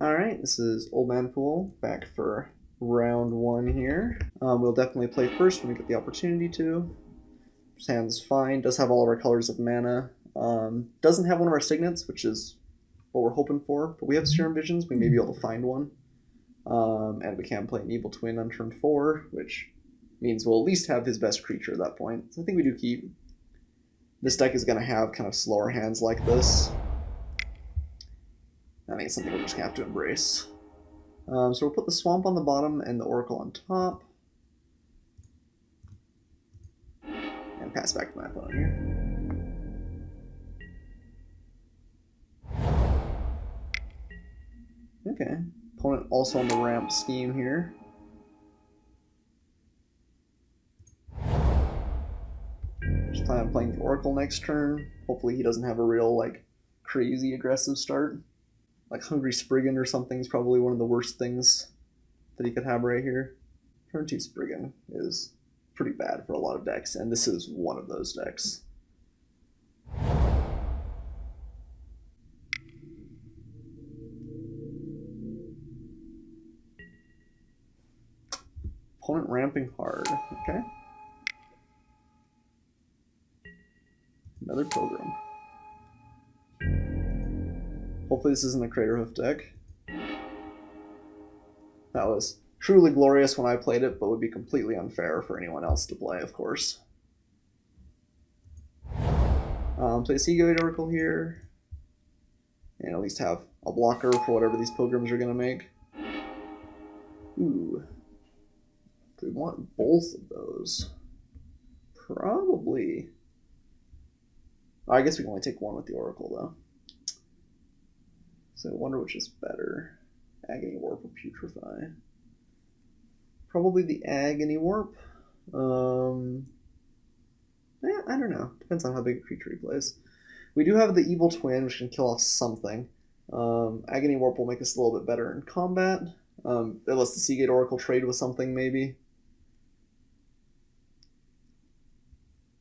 Alright, this is Oldmanpoole back for round one here. We'll definitely play first when we get the opportunity to. This hand's fine, does have all of our colors of mana. Doesn't have one of our signets, which is what we're hoping for, but we have Serum Visions, we may be able to find one. And we can play an Evil Twin on turn 4, which means we'll at least have his best creature at that point. So I think we do keep. This deck is going to have kind of slower hands like this. I think it's something we're just going to have to embrace. So we'll put the Swamp on the bottom and the Oracle on top. And pass back to my opponent here. Okay. Opponent also on the ramp scheme here. Just plan on playing the Oracle next turn. Hopefully he doesn't have a real, like, crazy aggressive start. Like Hungry Spriggan or something is probably one of the worst things that he could have right here. Turn 2 Spriggan is pretty bad for a lot of decks, and this is one of those decks. Opponent ramping hard. Okay. Another Pilgrim. Hopefully this isn't a Craterhoof deck. That was truly glorious when I played it, but would be completely unfair for anyone else to play, of course. Play Seagate Oracle here. And at least have a blocker for whatever these Pilgrims are going to make. Ooh. Do we want both of those? Probably. I guess we can only take one with the Oracle, though. So I wonder which is better. Agony Warp or Putrefy? Probably the Agony Warp. Yeah, I don't know. Depends on how big a creature he plays. We do have the Evil Twin, which can kill off something. Agony Warp will make us a little bit better in combat. It lets the Seagate Oracle trade with something, maybe.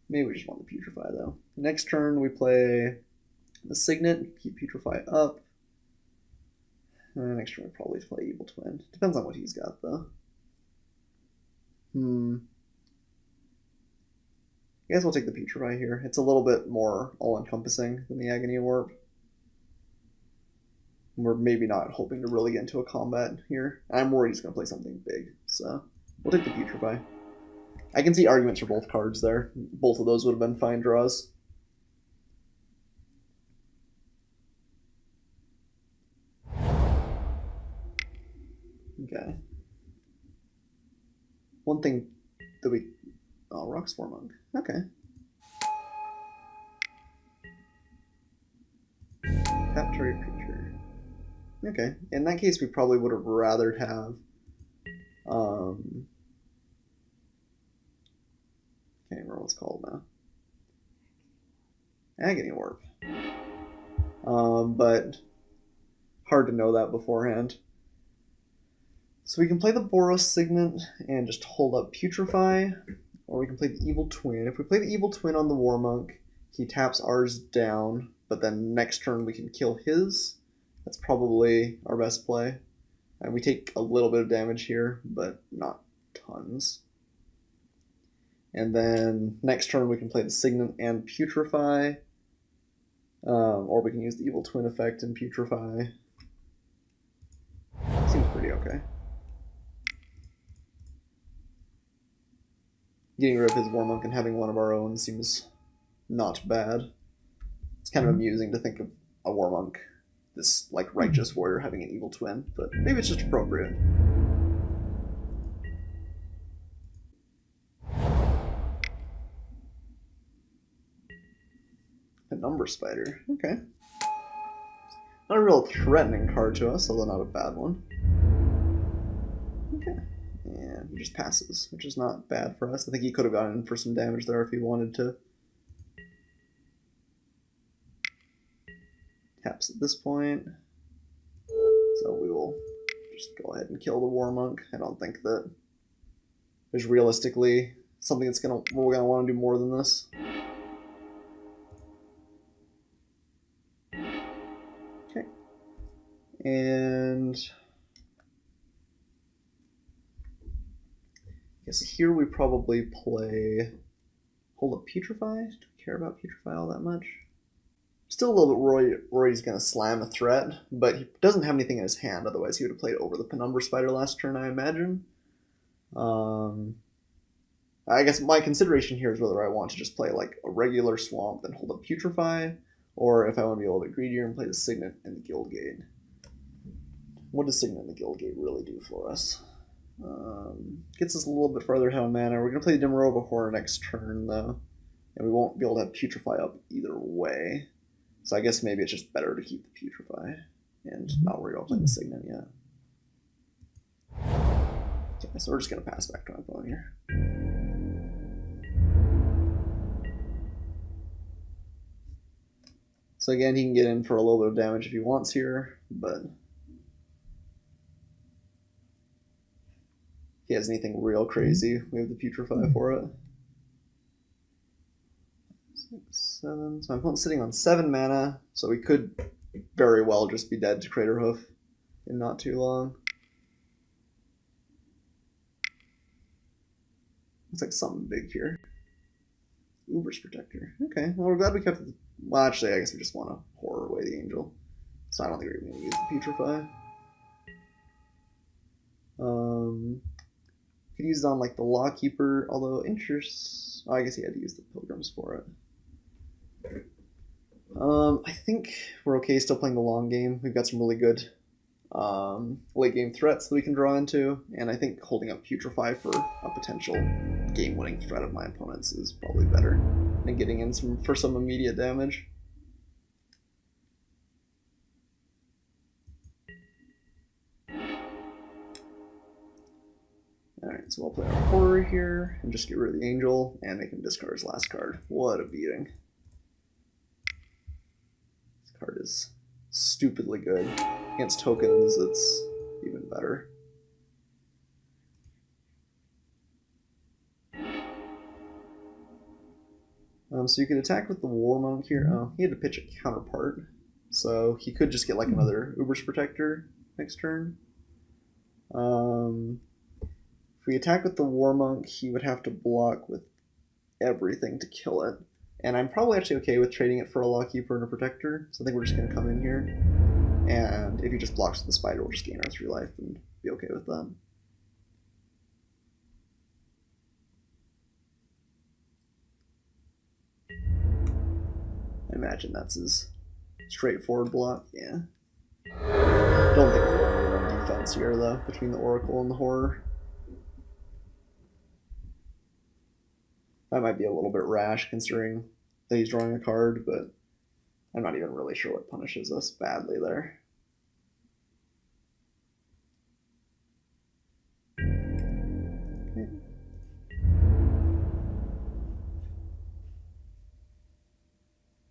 Maybe we just want the Putrefy, though. Next turn, we play the Signet, keep Putrefy up. Next turn, we probably play Evil Twin. Depends on what he's got, though. I guess we'll take the Putrefy here. It's a little bit more all-encompassing than the Agony Warp. We're maybe not hoping to really get into a combat here. I'm worried he's going to play something big, so we'll take the Putrefy. I can see arguments for both cards there. Both of those would have been fine draws. Okay. One thing that we... Oh, Rockspore Monk. Okay. Tap target creature. Okay. In that case, we probably would have rather have... Can't remember what it's called now. Agony Warp. But hard to know that beforehand. So we can play the Boros Signet and just hold up Putrefy, or we can play the Evil Twin. If we play the Evil Twin on the War Monk, he taps ours down, but then next turn we can kill his. That's probably our best play. And we take a little bit of damage here, but not tons. And then next turn we can play the Signet and Putrefy. Or we can use the Evil Twin effect and Putrefy. Seems pretty okay. Getting rid of his War Monk and having one of our own seems not bad. It's kind of amusing to think of a War Monk, this like righteous warrior, having an Evil Twin, but maybe it's just appropriate. A Number Spider, okay. Not a real threatening card to us, although not a bad one. Okay. And he just passes, which is not bad for us. I think he could have gone in for some damage there if he wanted to. Taps at this point. So we will just go ahead and kill the War Monk. I don't think that there's realistically something that's we're gonna want to do more than this. Okay. And I guess here we probably play Hold Up Putrefy. Do we care about Putrefy all that much? Still a little bit Rory's going to slam a threat, but he doesn't have anything in his hand, otherwise he would have played over the Penumbra Spider last turn, I imagine. I guess my consideration here is whether I want to just play like a regular Swamp and hold up Putrefy, or if I want to be a little bit greedier and play the Signet and the Guildgate. What does Signet and the Guildgate really do for us? Gets us a little bit further ahead on mana. We're going to play the Dimmerova Horror next turn, though, and we won't be able to have Putrefy up either way. So I guess maybe it's just better to keep the Putrefy and not worry about playing the Signet yet. Okay, so we're just going to pass back to my opponent here. So again, he can get in for a little bit of damage if he wants here, but if he has anything real crazy, we have the Putrefy for it. 6, 7. So my opponent's sitting on 7 mana, so we could very well just be dead to Craterhoof in not too long. Looks like something big here. Uber's Protector. Okay, well, we're glad we kept the... Well, actually, I guess we just want to horror away the Angel. So I don't think we're going to use the Putrefy. Could use it on, like, the Lawkeeper, although interest... Oh, I guess he had to use the Pilgrims for it. I think we're okay still playing the long game. We've got some really good late game threats that we can draw into, and I think holding up Putrefy for a potential game-winning threat of my opponent's is probably better than getting in for some immediate damage. Alright, so we'll play our Horror here and just get rid of the Angel and make him discard his last card. What a beating. This card is stupidly good. Against tokens, it's even better. So you could attack with the War Monk here. Oh, he had to pitch a counterpart. So he could just get like another Uber's Protector next turn. If we attack with the War Monk, he would have to block with everything to kill it. And I'm probably actually okay with trading it for a Lawkeeper and a Protector. So I think we're just going to come in here. And if he just blocks with the Spider, we'll just gain our 3 life and be okay with that. I imagine that's his straightforward block, yeah. Don't think we're going to run defense here, though, between the Oracle and the Horror. That might be a little bit rash, considering that he's drawing a card, but I'm not even really sure what punishes us badly there. Okay.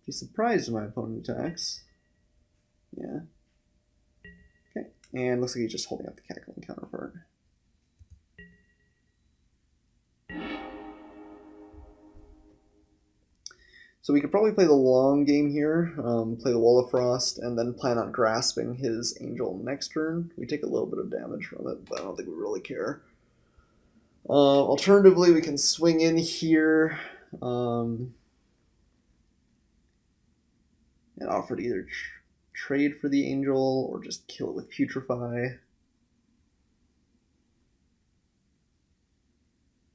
Be surprised when my opponent attacks. Yeah. Okay, and looks like he's just holding up the Cackling counterpart. So we could probably play the long game here, play the Wall of Frost, and then plan on grasping his Angel next turn. We take a little bit of damage from it, but I don't think we really care. Alternatively, we can swing in here and offer to either trade for the Angel or just kill it with Putrefy.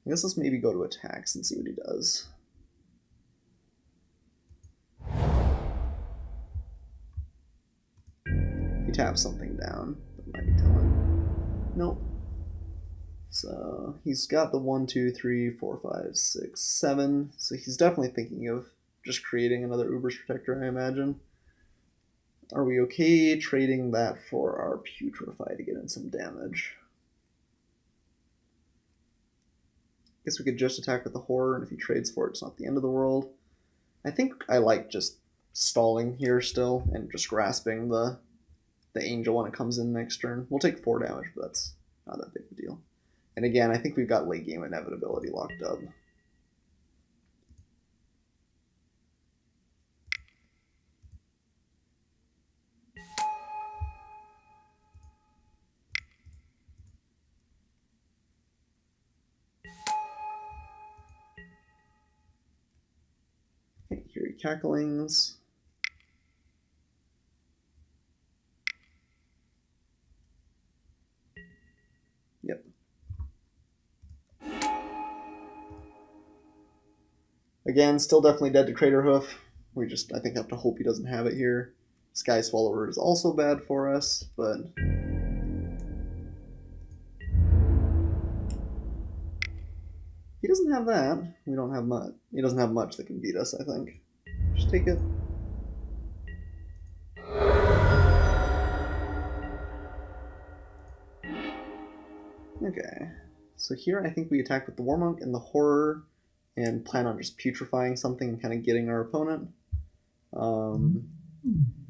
I guess let's maybe go to attacks and see what he does. He taps something down, that might be telling. Nope. So he's got the 1, 2, 3, 4, 5, 6, 7. So he's definitely thinking of just creating another Uber's Protector, I imagine. Are we okay trading that for our Putrefy to get in some damage? Guess we could just attack with the Horror, and if he trades for it, it's not the end of the world. I think I like just stalling here still and just grasping the Angel when it comes in next turn. We'll take 4 damage, but that's not that big of a deal. And again, I think we've got late game inevitability locked up. Cacklings. Yep. Again, still definitely dead to Craterhoof. We just, I think, have to hope he doesn't have it here. Sky Swallower is also bad for us, but... he doesn't have that. We don't have much. He doesn't have much that can beat us, I think. Just take it. Okay. So here I think we attack with the Warmonk and the Horror and plan on just putrefying something and kind of getting our opponent.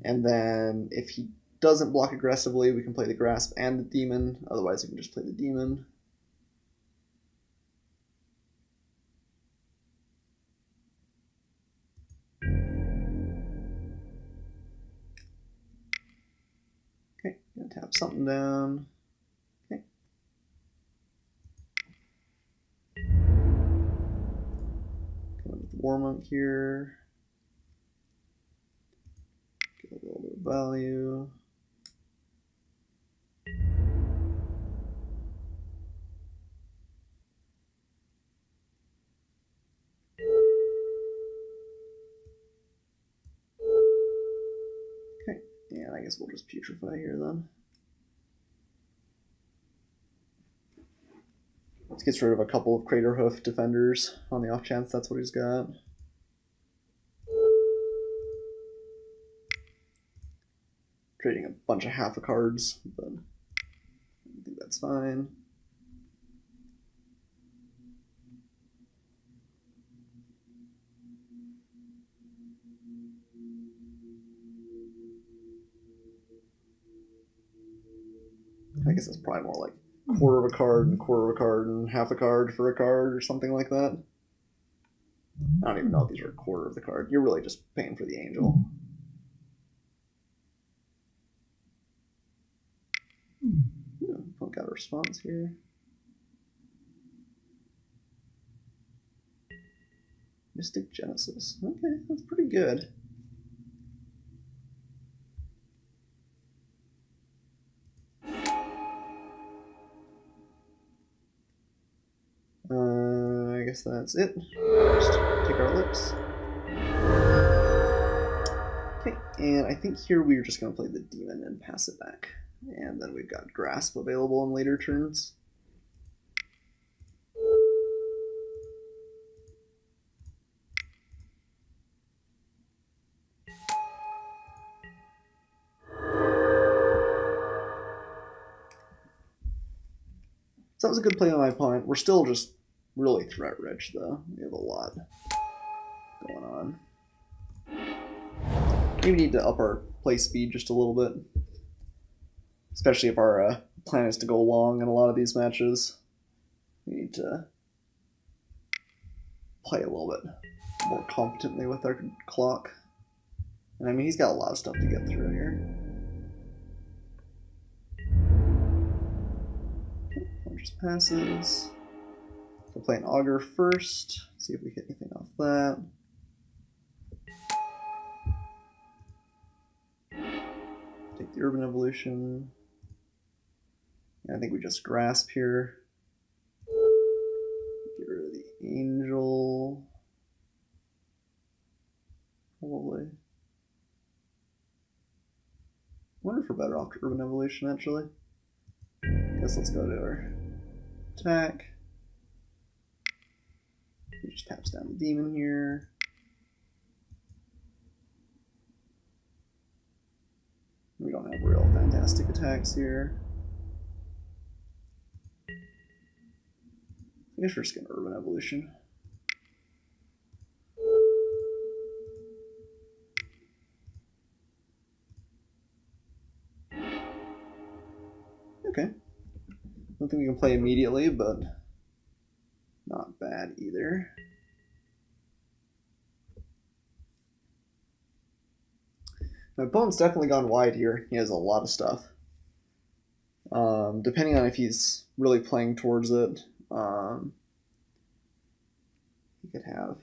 And then if he doesn't block aggressively, we can play the Grasp and the Demon. Otherwise, we can just play the Demon. Okay, gonna tap something down. Okay. Coming with the Warmonk here. Get a little bit of value. Okay, and I guess we'll just putrefy here then. Let's get rid of a couple of Craterhoof defenders on the off chance that's what he's got. Trading a bunch of half a cards, but I think that's fine. I guess it's probably more like quarter of a card and quarter of a card and half a card for a card or something like that. I don't even know if these are a quarter of the card. You're really just paying for the angel. Yeah, got a response here. Mystic Genesis. Okay, that's pretty good. I guess that's it. Just take our lips. Okay, and I think here we're just going to play the Demon and pass it back. And then we've got Grasp available in later turns. So that was a good play on my opponent. We're still just really threat rich, though. We have a lot going on. Maybe we need to up our play speed just a little bit. Especially if our plan is to go long in a lot of these matches. We need to play a little bit more competently with our clock. And I mean, he's got a lot of stuff to get through here. One just passes. We'll play an Augur first. See if we hit anything off that. Take the Urban Evolution. And I think we just Grasp here. Get rid of the Angel. Probably. I wonder if we're better off to Urban Evolution, actually. Guess let's go to our attack. He just taps down the Demon here. We don't have real fantastic attacks here. I guess we're just going to Urban Evolution. Okay. Don't think we can play immediately, but not bad either. My opponent's definitely gone wide here. He has a lot of stuff. Depending on if he's really playing towards it, he could have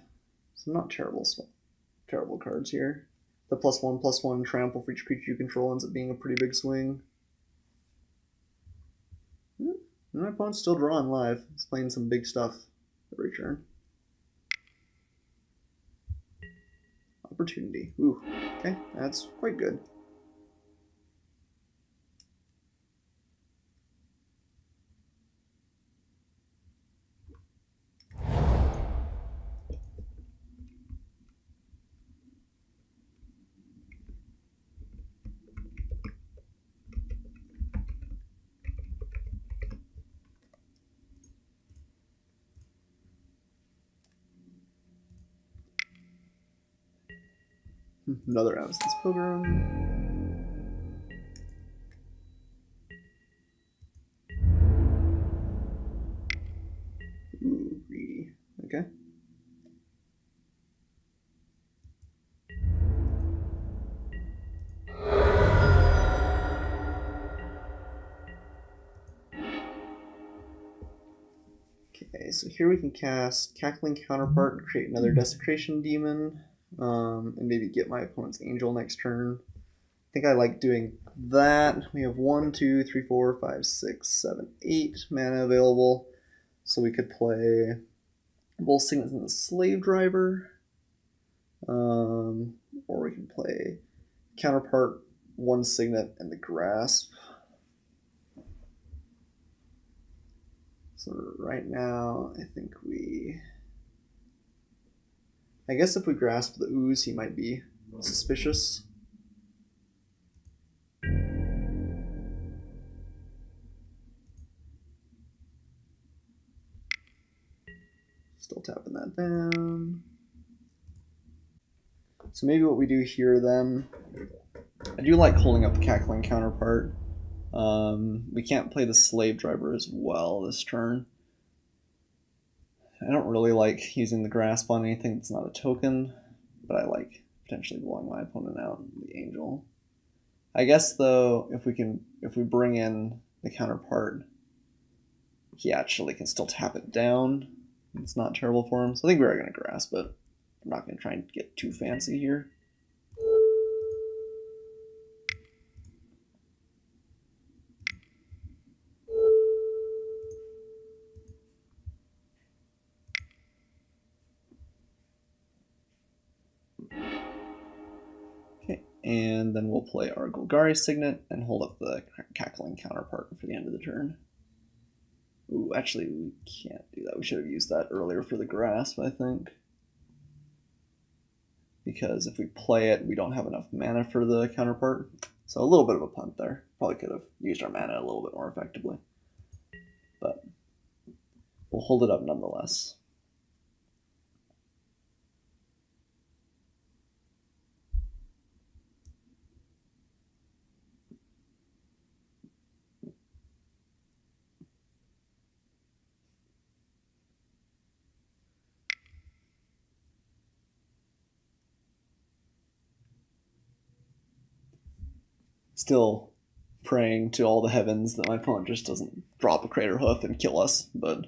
some not terrible terrible cards here. The +1/+1 trample for each creature you control ends up being a pretty big swing. My opponent's still drawing live. He's playing some big stuff every turn. Opportunity. Ooh, okay, that's quite good. Another Absence Pilgrim. Ooh, greedy. Okay. Okay, so here we can cast Cackling Counterpart and create another Desecration Demon, and maybe get my opponent's Angel next turn. I think I like doing that. We have 1, 2, 3, 4, 5, 6, 7, 8 mana available, so we could play both Signets and the Slave Driver, or we can play Counterpart, 1 Signet, and the Grasp. So right now, I think I guess if we grasp the Ooze, he might be suspicious. Still tapping that down. So maybe what we do here then, I do like holding up the Cackling Counterpart. We can't play the Slave Driver as well this turn. I don't really like using the Grasp on anything that's not a token, but I like potentially blowing my opponent out with the Angel. I guess though, if we bring in the Counterpart, he actually can still tap it down. It's not terrible for him, so I think we're going to grasp it. I'm not going to try and get too fancy here. Okay, and then we'll play our Golgari Signet and hold up the Cackling Counterpart for the end of the turn. Ooh, actually, we can't do that. We should have used that earlier for the Grasp, I think. Because if we play it, we don't have enough mana for the Counterpart. So a little bit of a punt there. Probably could have used our mana a little bit more effectively. But we'll hold it up nonetheless. Still praying to all the heavens that my opponent just doesn't drop a Crater Hoof and kill us, but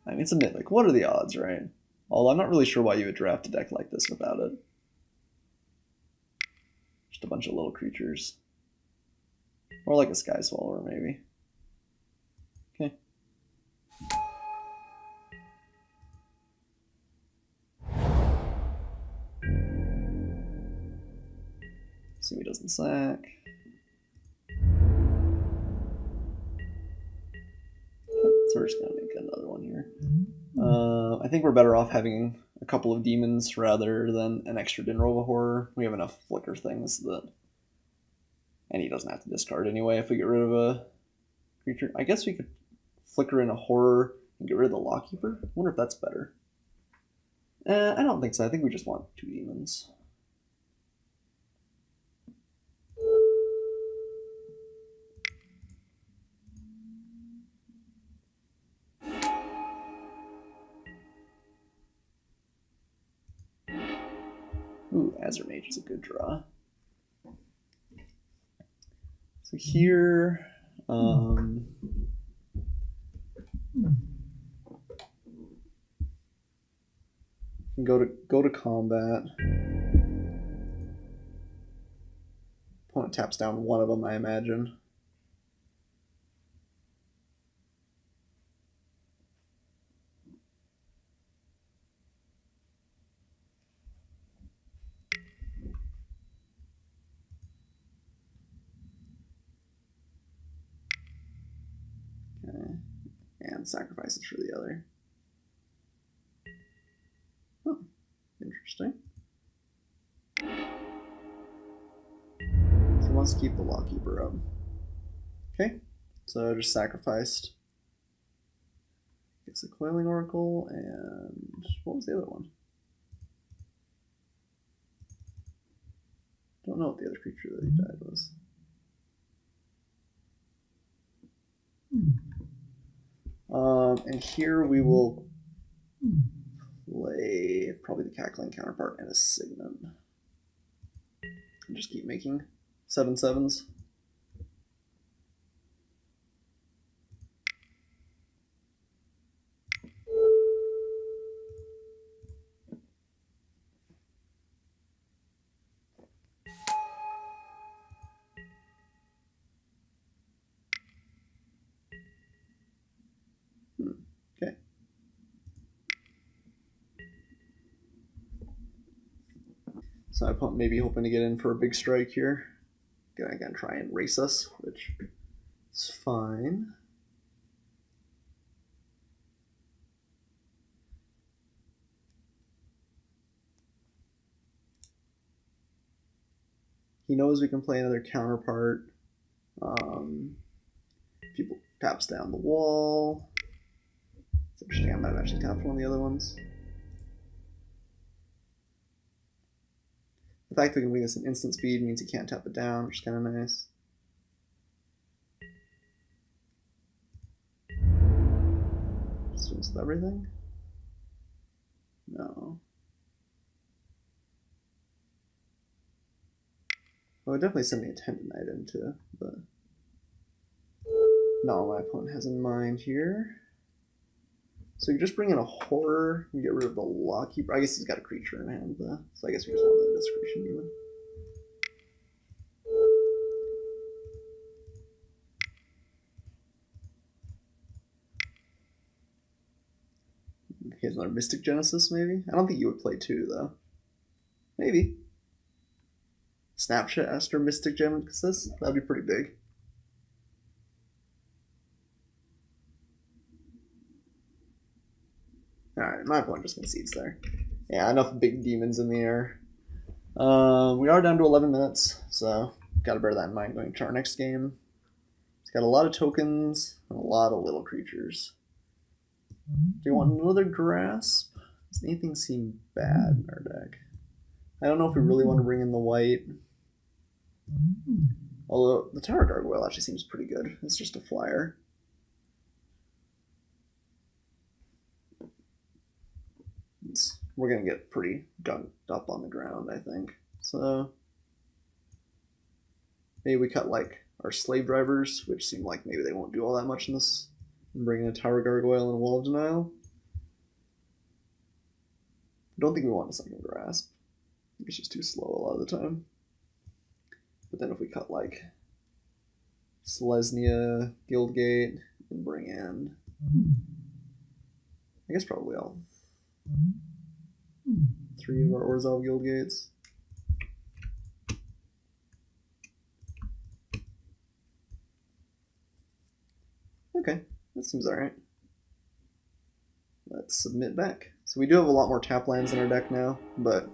I mean, it's a Mythic. What are the odds, right? Although I'm not really sure why you would draft a deck like this without it. Just a bunch of little creatures. Or like a Sky Swallower, maybe. Okay. See if he doesn't sack. So we're just going to make another one here. I think we're better off having a couple of demons rather than an extra Dinrova Horror. We have enough flicker things that... And he doesn't have to discard anyway if we get rid of a creature. I guess we could flicker in a Horror and get rid of the Lawkeeper. I wonder if that's better. I don't think so. I think we just want 2 demons. Ooh, Azure Mage is a good draw. So here, Go to combat. Opponent taps down one of them, I imagine. Okay. And sacrifices for the other. Oh, interesting. So he wants to keep the Lawkeeper up. Okay, so just sacrificed. It's a Coiling Oracle, and what was the other one? Don't know what the other creature that he died was. And here we will play probably the Cackling Counterpart and a Signet. And just keep making 7/7s. Okay. So I maybe hoping to get in for a big strike here. Gonna try and race us, which is fine. He knows we can play another counterpart. People taps down the wall. It's interesting, I might have actually tapped one of the other ones. The fact that we can bring this in instant speed means he can't tap it down, which is kind of nice. Swings with everything? No. Well, it definitely send the Attendant Knight into, but not what my opponent has in mind here. So you just bring in a Horror and get rid of the Lawkeeper. I guess he's got a creature in hand, so I guess we just want the Discretion even. He has another Mystic Genesis, maybe? I don't think you would play 2, though. Maybe. Snapshot Aster Mystic Genesis? That'd be pretty big. Alright, my opponent just concedes there. Yeah, enough big demons in the air. We are down to 11 minutes, so gotta bear that in mind going to our next game. It's got a lot of tokens and a lot of little creatures. Do you want another Grasp? Does anything seem bad in our deck? I don't know if we really want to bring in the white. Although the Tower Gargoyle actually seems pretty good. It's just a flyer. We're going to get pretty gunked up on the ground, I think. So maybe we cut like our Slave Drivers, which seem like maybe they won't do all that much in this, and bring in a Tower Gargoyle and a Wall of Denial. I don't think we want a second Grasp. I think it's just too slow a lot of the time. But then if we cut like Selesnya, Guildgate, and bring in, I guess probably all 3 of our Orzhov Guildgates. Okay, that seems alright. Let's submit back. So we do have a lot more tap lands in our deck now, but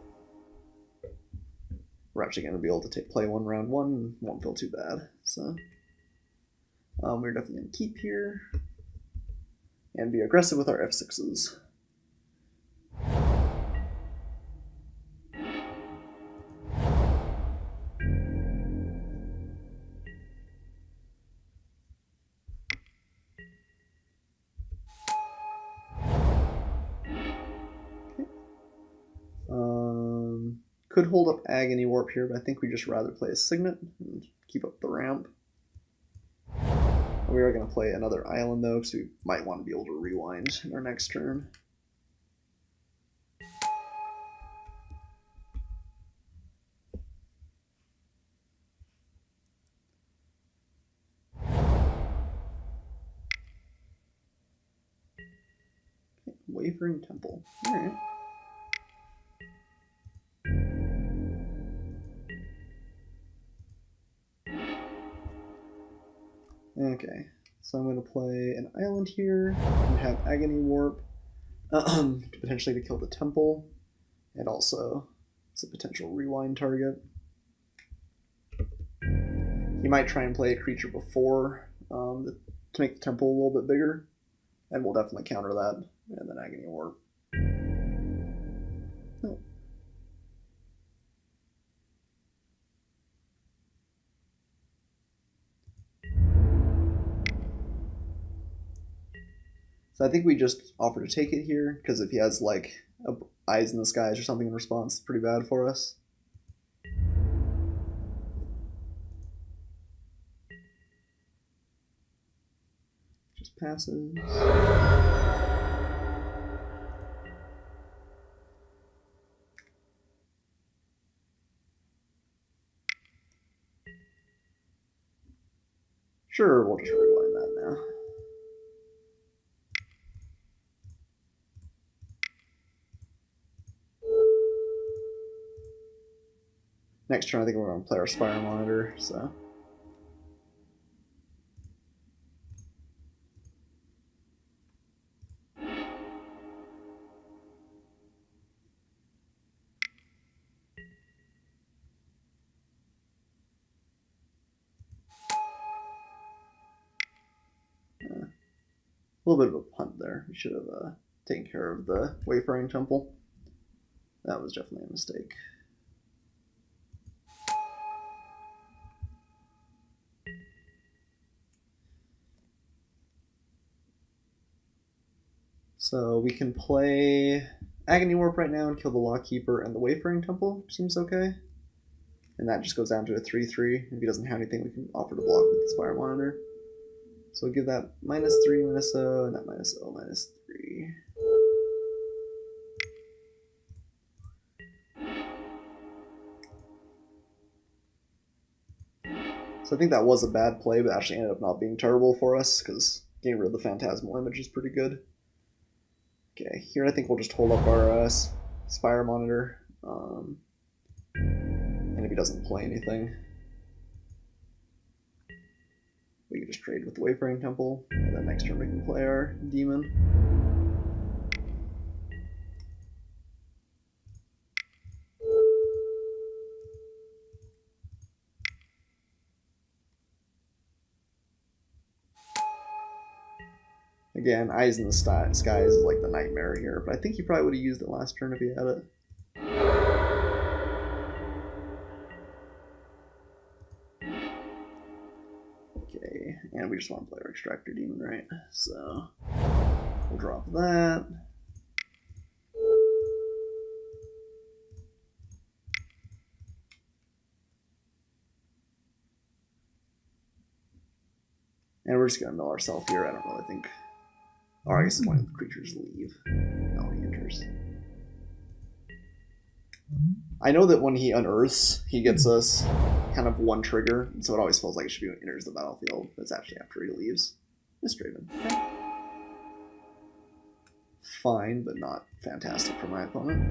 we're actually going to be able to play one round 1 and won't feel too bad. So we're definitely going to keep here and be aggressive with our F6s. Could hold up Agony Warp here, but I think we'd just rather play a Signet and keep up the ramp. We are going to play another island though, because we might want to be able to rewind in our next turn. Wavering Temple. Alright. Okay, so I'm going to play an island here and have Agony Warp potentially to kill the temple, and also it's a potential rewind target. He might try and play a creature before to make the temple a little bit bigger, and we'll definitely counter that, and then Agony Warp. Oh. So I think we just offer to take it here, because if he has like Eyes in the Skies or something in response, it's pretty bad for us. Just passes. Sure, we'll just rewind that now. Next turn, I think we're going to play our Spire Monitor, so. A little bit of a punt there. We should have taken care of the Wayfaring Temple. That was definitely a mistake. So we can play Agony Warp right now and kill the Lockkeeper and the Wayfaring Temple. Seems okay. And that just goes down to a 3/3. If he doesn't have anything, we can offer to block with the Spire Monitor. So we'll give that -3, -0, and that -0, -3. So I think that was a bad play, but actually ended up not being terrible for us, because getting rid of the Phantasmal Image is pretty good. Okay, here I think we'll just hold up our Spire Monitor. And if he doesn't play anything, we can just trade with the Wayfaring Temple, and then next turn we can play our Demon. Again, Eyes in the Skies is like the nightmare here, but I think he probably would have used it last turn if he had it. Okay, and we just want to play our Extractor Demon, right? So we'll drop that. And we're just going to mill ourselves here. I don't really think... Or I guess one of the creatures leave. No, he enters. I know that when he unearths, he gets us kind of one trigger, and so it always feels like it should be when he enters the battlefield, but it's actually after he leaves. Misdraven. Okay. Fine, but not fantastic for my opponent.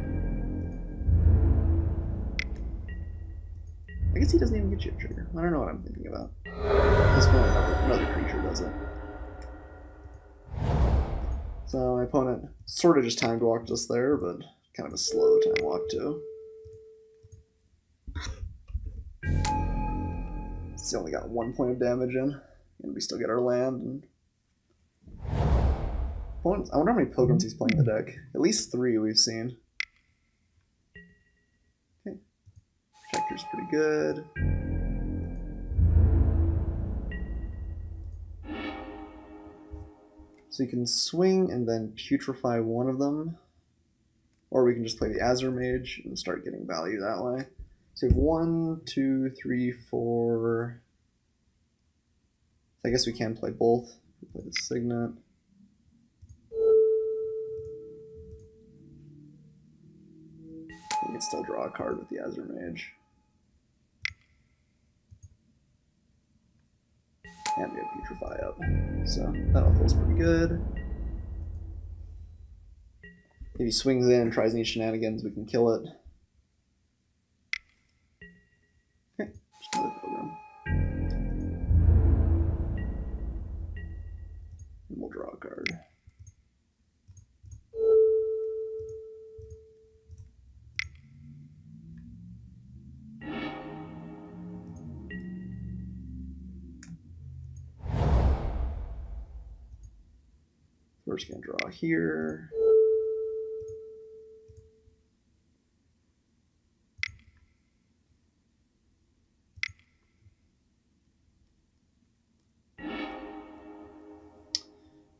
I guess he doesn't even get you a trigger. I don't know what I'm thinking about. This point, another creature does it. So my opponent sort of just time walked us there, but kind of a slow time walk too. So only got 1 point of damage in, and we still get our land. And opponents, I wonder how many Pilgrims he's playing in the deck. At least 3 we've seen. Okay, Protector's pretty good. So you can swing and then putrefy one of them, or we can just play the Azure Mage and start getting value that way. So we have 1, 2, 3, 4. So I guess we can play both. We play the Signet. We can still draw a card with the Azure Mage. And we have Putrefy up. So that all feels pretty good. If he swings in, tries any shenanigans, we can kill it. Okay, just another Pilgrim. And we'll draw a card. We're just going to draw here.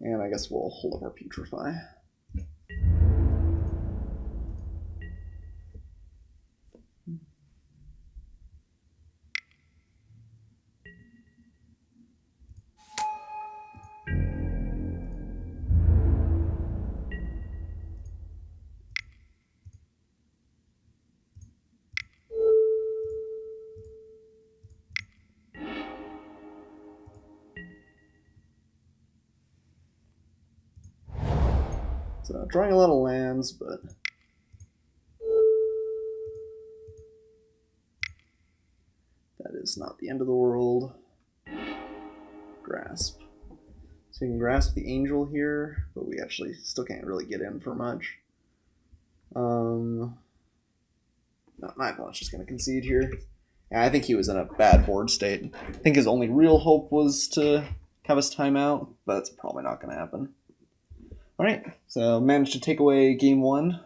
And I guess we'll hold up our Putrefy. So drawing a lot of lands, but that is not the end of the world. Grasp. So you can grasp the Angel here, but we actually still can't really get in for much. No, my opponent's just going to concede here. Yeah, I think he was in a bad board state. I think his only real hope was to have us time out, but it's probably not going to happen. All right, so managed to take away game one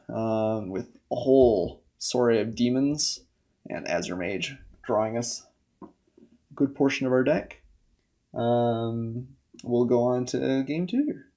with a whole sorry of demons and Azure Mage drawing us a good portion of our deck. We'll go on to game two here.